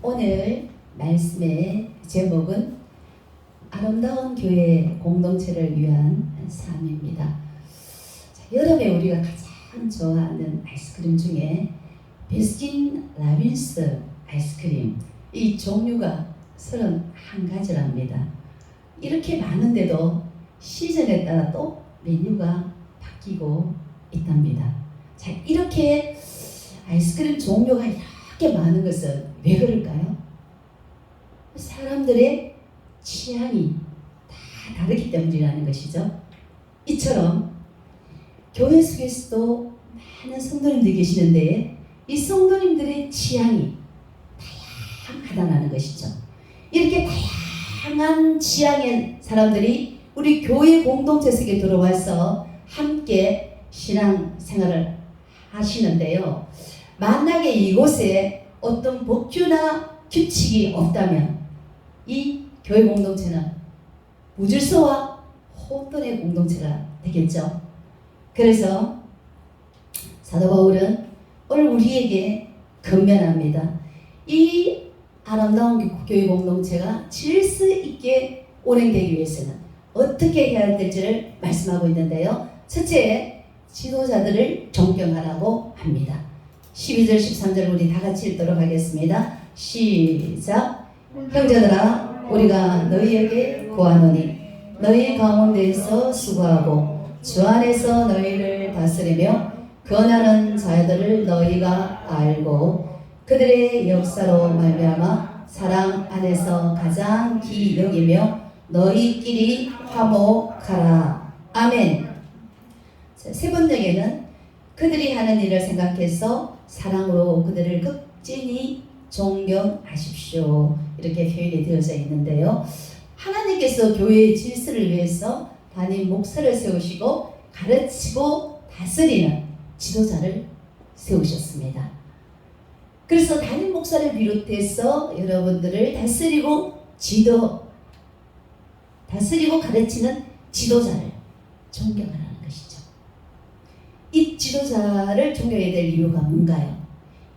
오늘 말씀의 제목은 아름다운 교회 공동체를 위한 삶입니다. 여름에 우리가 가장 좋아하는 아이스크림 중에 베스킨 라빈스 아이스크림, 이 종류가 31가지랍니다. 이렇게 많은데도 시즌에 따라 또 메뉴가 바뀌고 있답니다. 자, 이렇게 아이스크림 종류가 이렇게 많은 것은 왜 그럴까요? 사람들의 취향이 다 다르기 때문이라는 것이죠. 이처럼 교회 속에서도 많은 성도님들이 계시는데 이 성도님들의 취향이 다양하다는 것이죠. 이렇게 다양한 취향의 사람들이 우리 교회 공동체 속에 들어와서 함께 신앙생활을 하시는데요. 만약에 이곳에 어떤 법규나 규칙이 없다면 이 교회 공동체는 무질서와 혼돈의 공동체가 되겠죠. 그래서 사도 바울은 오늘 우리에게 권면합니다. 이 아름다운 교회 공동체가 질서 있게 운행되기 위해서는 어떻게 해야 될지를 말씀하고 있는데요. 첫째, 지도자들을 존경하라고 합니다. 12절 13절 우리 다 같이 읽도록 하겠습니다. 시작. 형제들아, 우리가 너희에게 구하노니 너희 가운데에서 수고하고 주 안에서 너희를 다스리며 권하는 자들을 너희가 알고 그들의 역사로 말미암아 사랑 안에서 가장 귀히 여기며 너희끼리 화목하라. 아멘. 세 번째에는 그들이 하는 일을 생각해서 사랑으로 그들을 극진히 존경하십시오. 이렇게 표현이 되어져 있는데요. 하나님께서 교회의 질서를 위해서 담임 목사를 세우시고 가르치고 다스리는 지도자를 세우셨습니다. 그래서 담임 목사를 비롯해서 여러분들을 다스리고 가르치는 지도자를 존경하라는 것이죠. 이 지도자를 존경해야 될 이유가 뭔가요?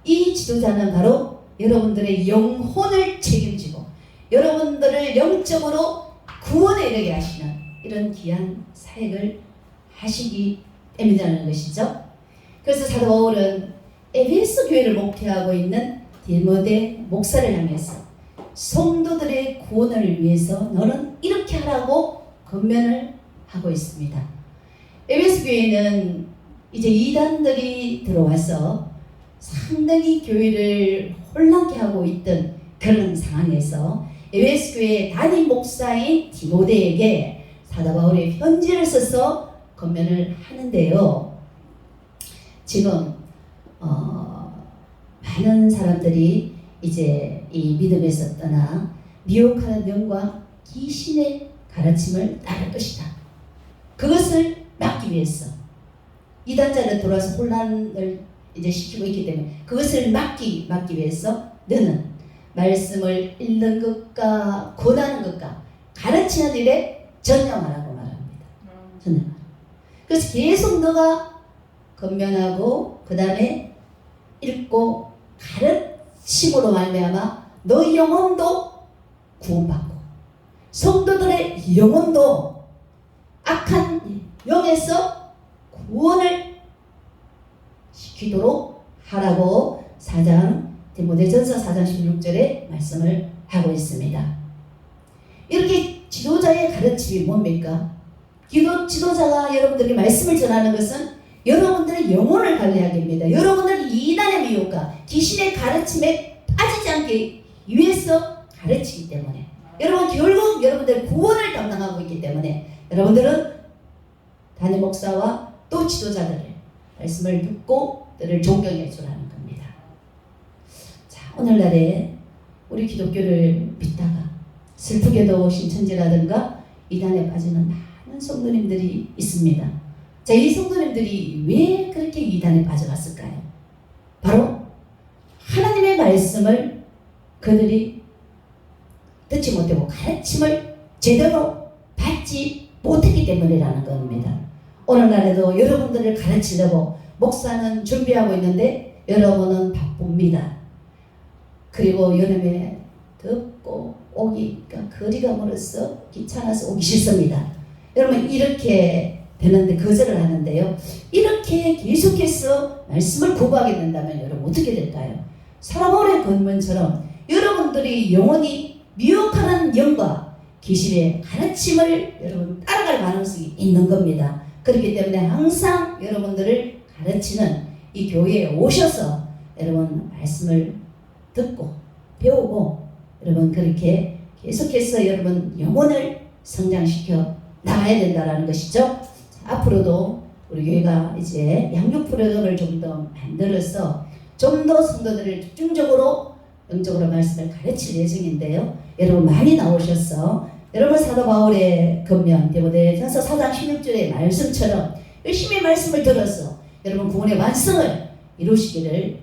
이 지도자는 바로 여러분들의 영혼을 책임지고 여러분들을 영적으로 구원에 이르게 하시는 이런 귀한 사역을 하시기 때문이라는 것이죠. 그래서 사도 바울은 에베소 교회를 목회하고 있는 디모데 목사를 향해서 성도들의 구원을 위해서 너는 이렇게 하라고 권면을 하고 있습니다. 에베소 교회는 이제 이단들이 들어와서 상당히 교회를 혼란케 하고 있던 그런 상황에서 에베소 교회의 담임 목사인 디모데에게 사도 바울이 편지를 써서 권면을 하는데요. 지금 많은 사람들이 이제 이 믿음에서 떠나 미혹하는 영과 귀신의 가르침을 따를 것이다. 그것을 막기 위해서 이단자를 들어와서 혼란을 이제 시키고 있기 때문에 그것을 막기 위해서 너는 말씀을 읽는 것과 권하는 것과 가르치는 일에 전념하라고 말합니다. 전념하라. 그래서 계속 너가 권면하고 그 다음에 읽고 가르침으로 말미암아 너의 영혼도 구원받고 성도들의 영혼도 악한 영에서 구원을 시키도록 하라고 디모데전서 4장 16절에 말씀을 하고 있습니다. 이렇게 지도자의 가르침이 뭡니까? 지도자가 여러분들에게 말씀을 전하는 것은 여러분들의 영혼을 관리하기 위해서 여러분들을 이단의 미혹과 귀신의 가르침에 빠지지 않기 위해서 가르치기 때문에 여러분 결국 여러분들의 구원을 담당하고 있기 때문에 여러분들은 담임 목사와 또 지도자들의 말씀을 듣고 그들을 존경해 주라는 겁니다. 자, 오늘날에 우리 기독교를 믿다가 슬프게도 신천지라든가 이단에 빠지는 많은 성도님들이 있습니다. 자, 이 성도님들이 왜 그렇게 이단에 빠져갔을까요? 바로 하나님의 말씀을 그들이 듣지 못하고 가르침을 제대로 받지 못했기 때문이라는 겁니다. 오늘날에도 여러분들을 가르치려고 목사는 준비하고 있는데 여러분은 바쁩니다. 그리고 여름에 덥고 오기가 거리가 멀어서 귀찮아서 오기 싫습니다. 여러분 이렇게 되는데 거절을 하는데요. 이렇게 계속해서 말씀을 거부하게 된다면 여러분 어떻게 될까요? 사람의 권문처럼 여러분들이 영원히 미혹하는 영과 귀신의 가르침을 여러분 따라갈 가능성이 있는 겁니다. 그렇기 때문에 항상 여러분들을 가르치는 이 교회에 오셔서 여러분 말씀을 듣고 배우고 여러분 그렇게 계속해서 여러분 영혼을 성장시켜 나가야 된다는 것이죠. 자, 앞으로도 우리 교회가 이제 양육 프로그램을 좀 더 만들어서 좀 더 성도들을 집중적으로 영적으로 말씀을 가르칠 예정인데요. 여러분 많이 나오셔서 여러분 사도 바울의 권면 디모데전서 4장 16절의 말씀처럼 열심히 말씀을 들어서 여러분 구원의 완성을 이루시기를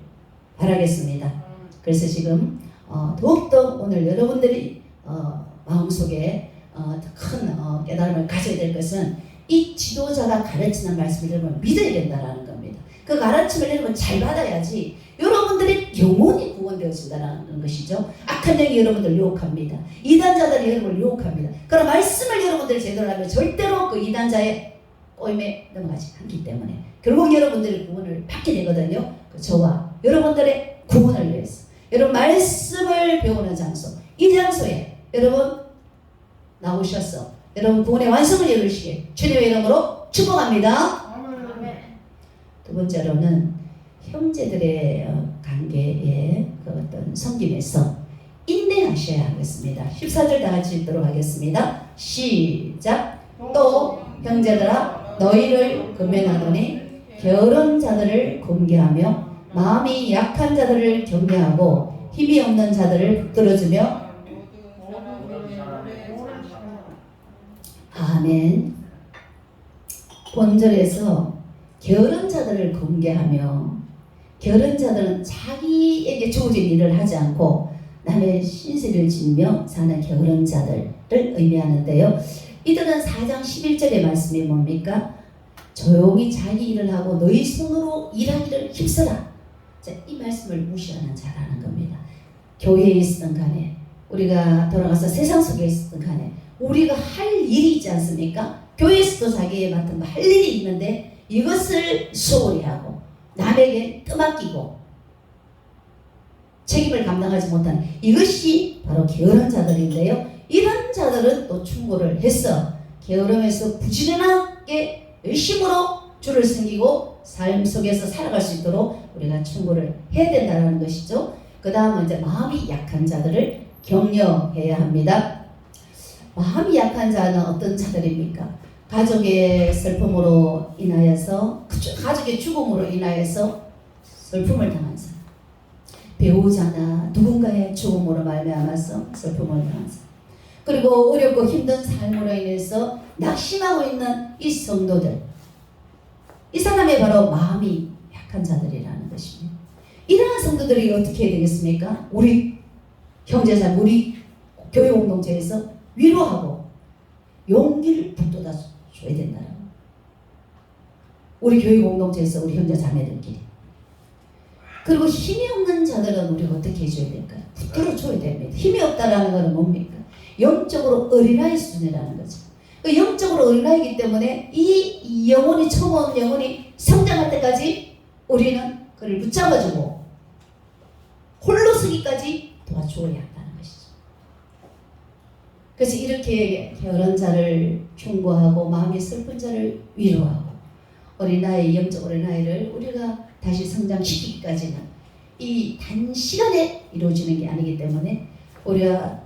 바라겠습니다. 그래서 지금 더욱더 오늘 여러분들이 마음속에 큰 깨달음을 가져야 될 것은 이 지도자가 가르치는 말씀을 여러분 믿어야 된다는 겁니다. 그 가르침을 여러분 잘 받아야지 여러분들이 영혼이 구원되어진다는 것이죠. 악한 영이 여러분들 유혹합니다. 이단자들이 여러분을 유혹합니다. 그런 말씀을 여러분들이 제대로 하면 절대로 그 이단자의 꼬임에 넘어가지 않기 때문에 결국 여러분들이 구원을 받게 되거든요. 저와 여러분들의 구원을 위해서 여러분 말씀을 배우는 장소, 이 장소에 여러분 나오셔서 여러분 구원의 완성을 이루시길 주님의 이름으로 축복합니다. 두 번째로는 형제들의 관계의 그 어떤 섬김에서 인내하셔야 하겠습니다. 14절 다 같이 읽도록 하겠습니다. 시작. 또 형제들아 너희를 금면하노니 게으른 자들을 공개하며 마음이 약한 자들을 격려하고 힘이 없는 자들을 붙들어주며 아멘. 본절에서 게으른 자들을 공개하며 게으른 자들은 자기에게 주어진 일을 하지 않고 남의 신세를 지며 사는 게으른 자들을 의미하는데요. 이들은 4장 11절의 말씀이 뭡니까? 조용히 자기 일을 하고 너희 손으로 일하기를 힘써라. 자, 이 말씀을 무시하는 자라는 겁니다. 교회에 있었던 간에 우리가 돌아가서 세상 속에 있었던 간에 우리가 할 일이 있지 않습니까? 교회에서도 자기의 맡은 할 일이 있는데 이것을 소홀히 하고 남에게 떠맡기고 책임을 감당하지 못하는 이것이 바로 게으른 자들인데요. 이런 자들은 또 충고를 해서 게으름에서 부지런하게 열심으로 주를 섬기고 삶 속에서 살아갈 수 있도록 우리가 충고를 해야 된다는 것이죠. 그 다음은 이제 마음이 약한 자들을 격려해야 합니다. 마음이 약한 자는 어떤 자들입니까? 가족의 슬픔으로 인하여서 가족의 죽음으로 인하여서 슬픔을 당한 사람, 배우자나 누군가의 죽음으로 말미암아서 슬픔을 당한 사람, 그리고 어렵고 힘든 삶으로 인해서 낙심하고 있는 이 성도들, 이 사람이 바로 마음이 약한 자들이라는 것입니다. 이러한 성도들이 어떻게 해야 되겠습니까? 우리 형제자, 우리 교회 공동체에서 위로하고 용기를 북돋아 줘야 된다는 거예요. 우리 교회 공동체에서 우리 형제 자매들끼리. 그리고 힘이 없는 자들은 우리가 어떻게 해줘야 될까요? 붙들어 줘야 됩니다. 힘이 없다라는 것은 뭡니까? 영적으로 어린아이 수준이라는 거죠. 그 영적으로 어린아이기 때문에 이 영혼이 처음 온 영혼이 성장할 때까지 우리는 그를 붙잡아주고 홀로 서기까지 도와줘야 한다는 것이죠. 그래서 이렇게 게으른 자를 충고하고 마음이 슬픈 자를 위로하고 어린아이, 영적 어린아이를 우리가 다시 성장시키기까지는 이 단시간에 이루어지는 게 아니기 때문에 우리가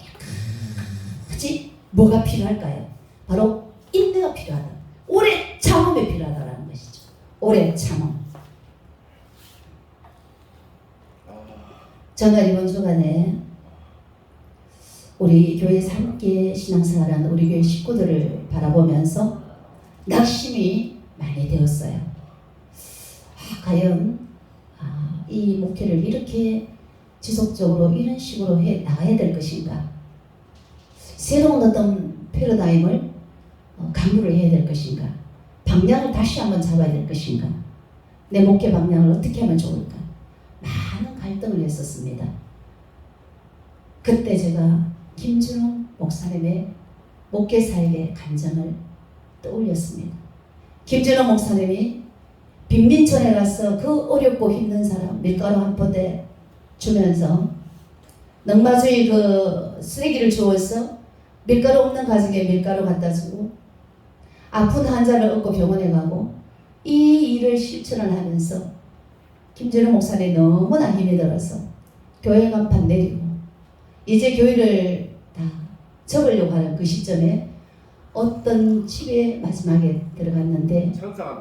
깨끗이 뭐가 필요할까요? 바로 인내가 필요하다. 오래 참음이 필요하다는 것이죠. 오래 참음. 저는 이번 주간에 우리 교회에서 함께 신앙생활하는 우리 교회 식구들을 바라보면서 낙심이 많이 되었어요. 과연 이 목회를 이렇게 지속적으로 이런 식으로 해 나가야 될 것인가? 새로운 어떤 패러다임을 강구를 해야 될 것인가? 방향을 다시 한번 잡아야 될 것인가? 내 목회 방향을 어떻게 하면 좋을까? 많은 갈등을 했었습니다. 그때 제가 김준홍 목사님의 목회 사역의 간증을 떠올렸습니다. 김준홍 목사님이 빈민촌에 가서 그 어렵고 힘든 사람 밀가루 한 포대 주면서 넉마주의 그 쓰레기를 주워서 밀가루 없는 가정에 밀가루 갖다 주고 아픈 환자를 얻고 병원에 가고 이 일을 실천을 하면서 김준홍 목사님이 너무나 힘이 들어서 교회 간판 내리고 이제 교회를 다 접으려고 하는 그 시점에 어떤 집에 마지막에 들어갔는데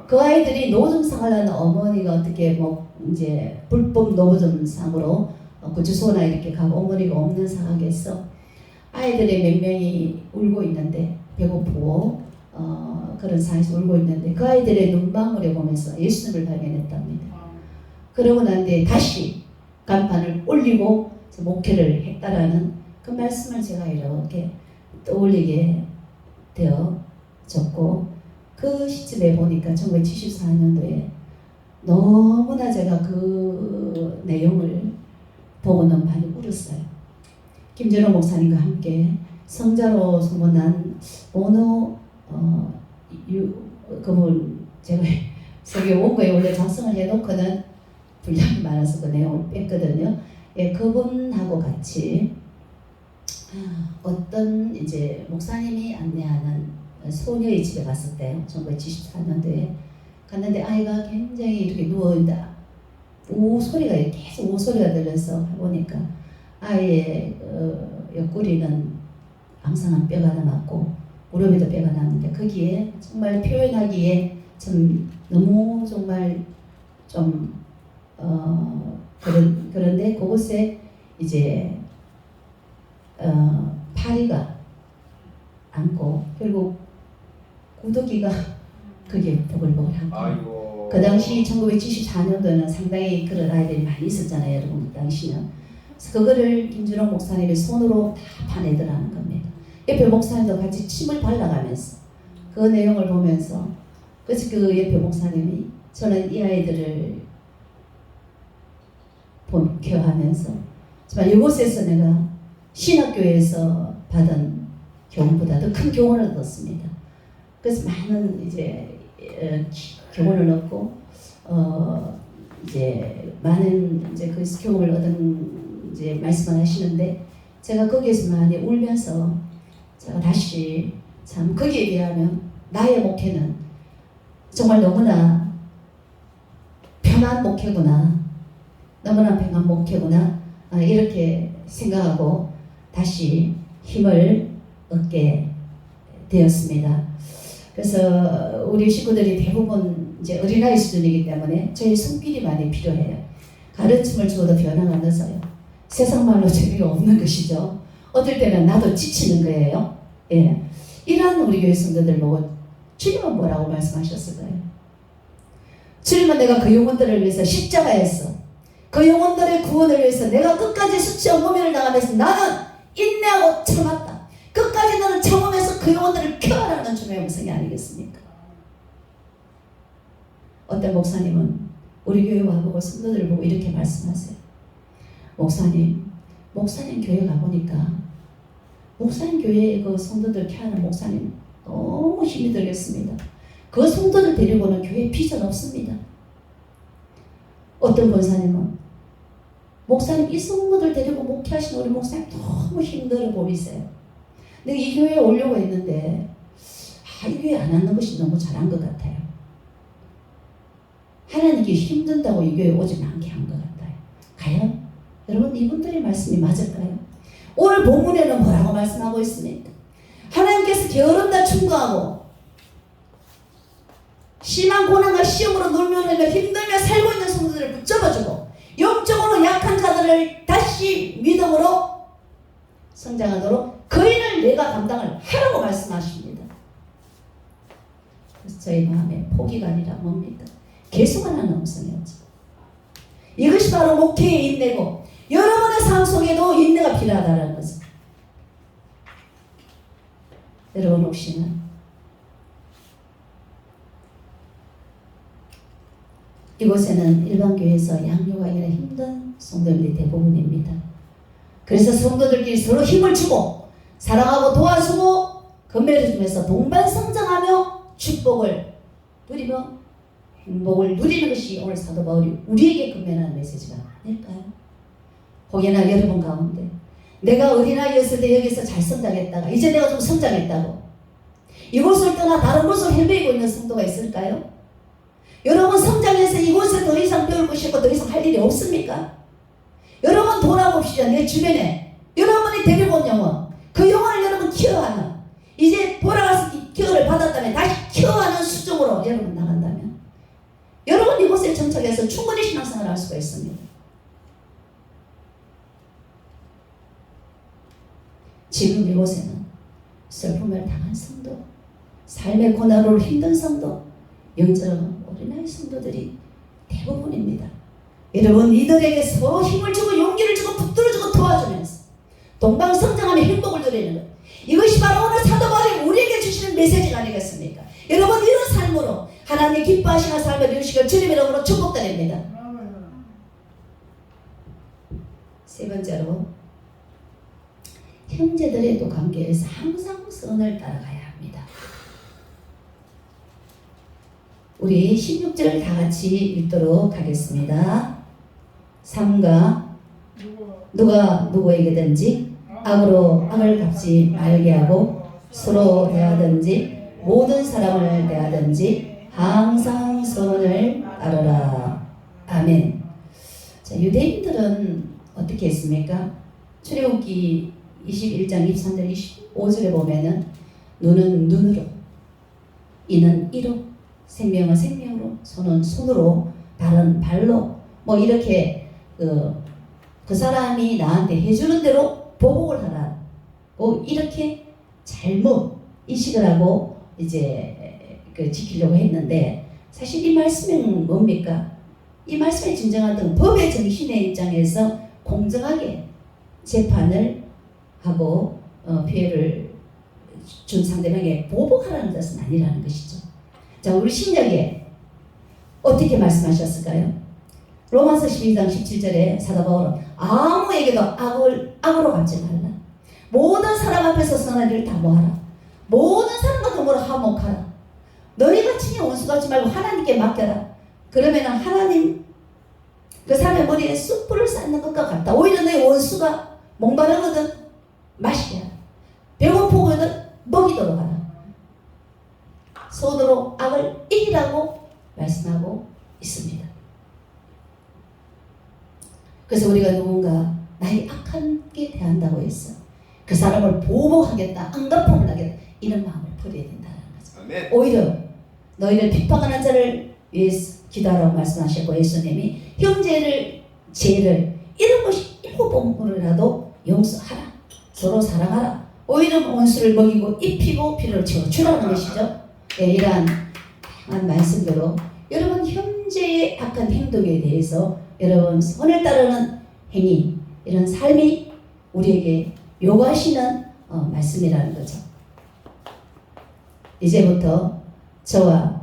그 아이들이 노점상을 하는 어머니가 어떻게 뭐 이제 불법 노점상으로 구치소나 이렇게 가고 어머니가 없는 상황에서 아이들이 몇 명이 울고 있는데 배고프고 그런 상황에서 울고 있는데 그 아이들의 눈방울에 보면서 예수님을 발견했답니다. 그러고 난 뒤에 다시 간판을 올리고 목회를 했다라는 그 말씀을 제가 이렇게 떠올리게 되어졌고 그 시점에 보니까 1974년도에 너무나 제가 그 내용을 보고는 많이 울었어요. 김준호 목사님과 함께 성자로 소문난 오노 그분 제가 세계 원고에 원래 작성을 해놓고는 분량이 많아서 그 내용을 뺐거든요. 예, 그분하고 같이 어떤 이제 목사님이 안내하는 소녀의 집에 갔을 때요. 1974년도에 갔는데 아이가 굉장히 이렇게 누워있다. 우 소리가 계속 우 소리가 들려서 보니까 아이의 옆구리는 앙상한 뼈가 남았고 무릎에도 뼈가 남는데 거기에 정말 표현하기에 좀 너무 정말 좀 그런데 그곳에 이제 파리가 앉고 결국 구더기가 그게 보글보글하고 그 당시 1974년도에는 상당히 그런 아이들이 많이 있었잖아요, 여러분. 그 당시는. 그래서 그거를 김준홍 목사님이 손으로 다 파내더라는 겁니다. 옆에 목사님도 같이 침을 발라가면서 그 내용을 보면서 그래서 그 옆에 목사님이 저는 이 아이들을 본교하면서 정말 이곳에서 내가 신학교에서 받은 교훈보다 더 큰 교훈을 얻었습니다. 그래서 많은 이제 교훈을 얻고 이제 많은 이제 그 교훈을 얻은 이제 말씀을 하시는데 제가 거기에서 많이 울면서 제가 다시 참 거기에 비하면 나의 목회는 정말 너무나 편한 목회구나. 너무나 편한 목회구나. 이렇게 생각하고 다시 힘을 얻게 되었습니다. 그래서 우리 식구들이 대부분 이제 어린아이 수준이기 때문에 저희 손길이 많이 필요해요. 가르침을 주어도 변화가 안 나서요. 세상 말로 재미가 없는 것이죠. 어떨 때는 나도 지치는 거예요. 예. 이런 우리 교회 성도들 보고 주님은 뭐라고 말씀하셨을까요? 주님은 내가 그 영혼들을 위해서 십자가에서 그 영혼들의 구원을 위해서 내가 끝까지 수치와 모멸을 당하면서 나는 인내하고 참았다. 끝까지 너는 참으면서 그 영혼들을 켜라는 주님의 음성이 아니겠습니까? 어떤 목사님은 우리 교회 와보고 성도들을 보고 이렇게 말씀하세요. 목사님 교회 가보니까 목사님 교회에 그 성도들 켜하는 목사님 너무 힘이 들겠습니다. 그 성도들 데리고는 교회에 비전 없습니다. 어떤 권사님은 목사님 이 성도들 데리고 목회하시는 우리 목사님 너무 힘들어 보이세요. 내가 이 교회에 오려고 했는데 이 교회 안 하는 것이 너무 잘한 것 같아요. 하나님께 힘든다고 이 교회에 오지 않게 한 것 같아요. 과연 여러분 이분들의 말씀이 맞을까요? 오늘 본문에는 뭐라고 말씀하고 있습니까? 하나님께서 게으름다 충고하고 심한 고난과 시험으로 놀며 힘들며 살고 있는 성도들을 붙잡아주고 영적으로 약한 자들을 다시 믿음으로 성장하도록 그 일을 내가 감당을 하라고 말씀하십니다. 그래서 저희 마음에 포기가 아니라 뭡니까? 계속하는 음성이었죠. 이것이 바로 목회의 인내고 여러분의 삶 속에도 인내가 필요하다는 거죠. 여러분 혹시는 이곳에는 일반 교회에서 양육하기가 힘든 성도들이 대부분입니다. 그래서 성도들끼리 서로 힘을 주고 사랑하고 도와주고 건배를 주면서 동반성장하며 축복을 누리며 행복을 누리는 것이 오늘 사도 바울이 우리에게 건면하는 메시지가 아닐까요? 혹여나 여러분 가운데 내가 어린아이였을 때 여기서 잘 성장했다가 이제 내가 좀 성장했다고 이곳을 떠나 다른 곳을 헤매고 있는 성도가 있을까요? 여러분 성장해서 이곳에 더 이상 배울 것이 없고 더 이상 할 일이 없습니까? 여러분 돌아봅시다. 내 주변에 여러분이 데리고 온 영혼, 그 영혼을 여러분 키워하는, 이제 돌아가서 키워를 받았다면 다시 키워하는 수준으로 여러분 나간다면 여러분 이곳에 정착해서 충분히 신앙생활을 할 수가 있습니다. 지금 이곳에는 슬픔을 당한 성도, 삶의 고난으로 힘든 성도, 영적으로 어린아이 성도들이 대부분입니다. 여러분 이들에게 서로 힘을 주고 용기를 주고 붙들어주고 도와주면서 동방성장하며 행복을 누리는 것, 이것이 바로 오늘 사도 바울이 우리에게 주시는 메시지가 아니겠습니까? 여러분 이런 삶으로 하나님 기뻐하시는 삶을 이루시길 주님의 이름으로 축복드립니다. 세 번째로 형제들의 또 관계에서 항상 선을 따라가야 합니다. 우리 16절을 다 같이 읽도록 하겠습니다. 3가 누가 누구에게든지 악으로 악을 갚지 말게 하고 서로 대하든지 모든 사람을 대하든지 항상 선을 따르라. 아멘. 자, 유대인들은 어떻게 했습니까? 출애굽기 21장 23절 25절에 보면은 눈은 눈으로, 이는 이로, 생명은 생명으로, 손은 손으로, 발은 발로, 뭐 이렇게 그 사람이 나한테 해주는 대로 보복을 하라. 뭐 이렇게 잘못 인식을 하고 이제 지키려고 했는데, 사실 이 말씀은 뭡니까? 이 말씀의 진정한 뜻은 법의 정신의 입장에서 공정하게 재판을 하고 피해를 준 상대방에게 보복하라는 뜻은 아니라는 것이죠. 자, 우리 신약에 어떻게 말씀하셨을까요? 로마서 12장 17절에 사도 바울은 아무에게도 악으로 갚지 말라. 모든 사람 앞에서 선한 일을 다 모아라. 모든 사람과 더불어 화목하라. 너희가 친히 원수 갚지 말고 하나님께 맡겨라. 그러면 하나님 그 사람의 머리에 숯불을 쌓는 것과 같다. 오히려 너희 원수가 목마르거든 마시게 하라. 배고프거든 먹이도록 하라. 손으로 악을 이기라고 말씀하고 있습니다. 그래서 우리가 누군가 나의 악하게 대한다고 했어, 그 사람을 보복하겠다, 안갚음을 하겠다, 이런 마음을 버려야 된다는 거죠. 아멘. 오히려 너희를 비판하는 자를 위해서 기도하라고 말씀하셨고, 예수님이 형제를 죄를 이런 것이 7번이라도 용서하라, 서로 사랑하라, 오히려 원수를 먹이고 입히고 피를 채워주라는 것이죠. 네, 이러한 말씀대로 여러분 형제의 악한 행동에 대해서 여러분 선을 따르는 행위, 이런 삶이 우리에게 요구하시는 말씀이라는 거죠. 이제부터 저와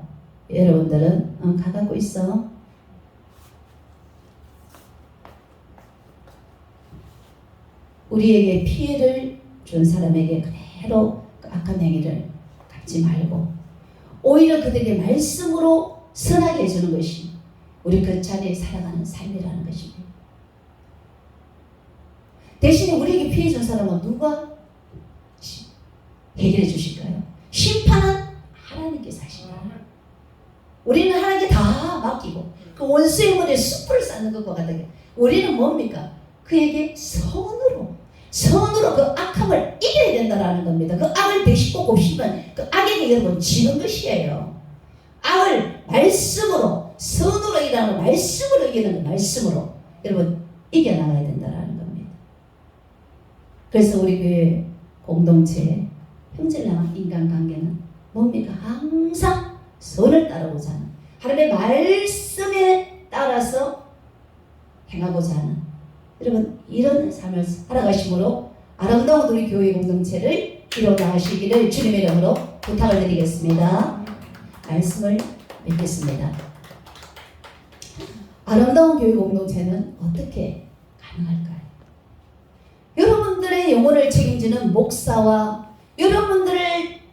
여러분들은 가갖고 있어. 우리에게 피해를 준 사람에게 그대로 그 악한 행위를 갚지 말고 오히려 그들에게 말씀으로 선하게 해주는 것이 우리 그 자리에 살아가는 삶이라는 것입니다. 대신에 우리에게 피해 준 사람은 누가 해결해 주실까요? 심판은 하나님께서 하십니다. 우리는 하나님께 다 맡기고 그 원수의 머리에 숯불을 쌓는 것과 같게 우리는 뭡니까? 그에게 선으로 그 악함을 이겨야 된다는 겁니다. 그 악을 되씹고 곱씹으면 그 악에게 여러분 지는 것이에요. 악을 말씀으로, 선으로 일하는 말씀으로 이기는 말씀으로 여러분 이겨나가야 된다는 겁니다. 그래서 우리 교회 공동체 형제를 향한 인간관계는 뭡니까? 항상 선을 따르고자 하는, 하나님의 말씀에 따라서 행하고자 하는 여러분 이런 삶을 살아가심으로 아름다운 우리 교회 공동체를 이뤄나가시기를 주님의 이름으로 부탁을 드리겠습니다. 말씀을 믿겠습니다. 아름다운 교회 공동체는 어떻게 가능할까요? 영혼을 책임지는 목사와 여러분들을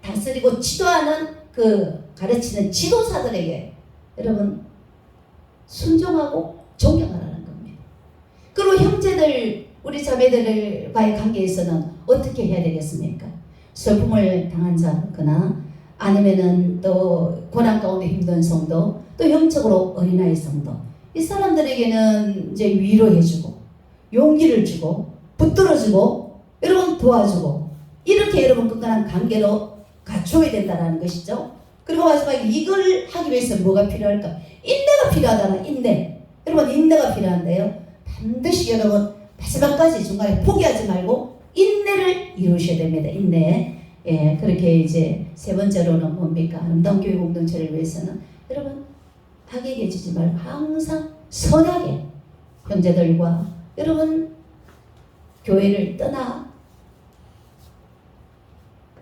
다스리고 지도하는 그 가르치는 지도사들에게 여러분 순종하고 존경하라는 겁니다. 그리고 형제들, 우리 자매들과의 관계에서는 어떻게 해야 되겠습니까? 슬픔을 당한 자거나 아니면은 또 고난 가운데 힘든 성도, 또 영적으로 어린아이 성도, 이 사람들에게는 이제 위로해주고 용기를 주고 붙들어주고 여러분 도와주고 이렇게 여러분 끈끈한 관계로 갖춰야 된다는 것이죠. 그리고 마지막에 이걸 하기 위해서 뭐가 필요할까? 인내가 필요하잖아. 인내. 여러분 인내가 필요한데요. 반드시 여러분 마지막까지 중간에 포기하지 말고 인내를 이루셔야 됩니다. 인내. 예, 그렇게 이제 세 번째로는 뭡니까? 아름다운 교회 공동체를 위해서는 여러분 악에게 지지 말고 항상 선하게 형제들과 여러분 교회를 떠나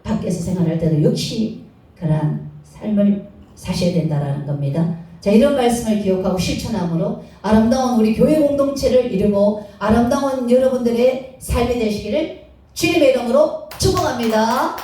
밖에서 생활할 때도 역시 그러한 삶을 사셔야 된다라는 겁니다. 자, 이런 말씀을 기억하고 실천함으로 아름다운 우리 교회 공동체를 이루고 아름다운 여러분들의 삶이 되시기를 주님의 이름으로 축복합니다.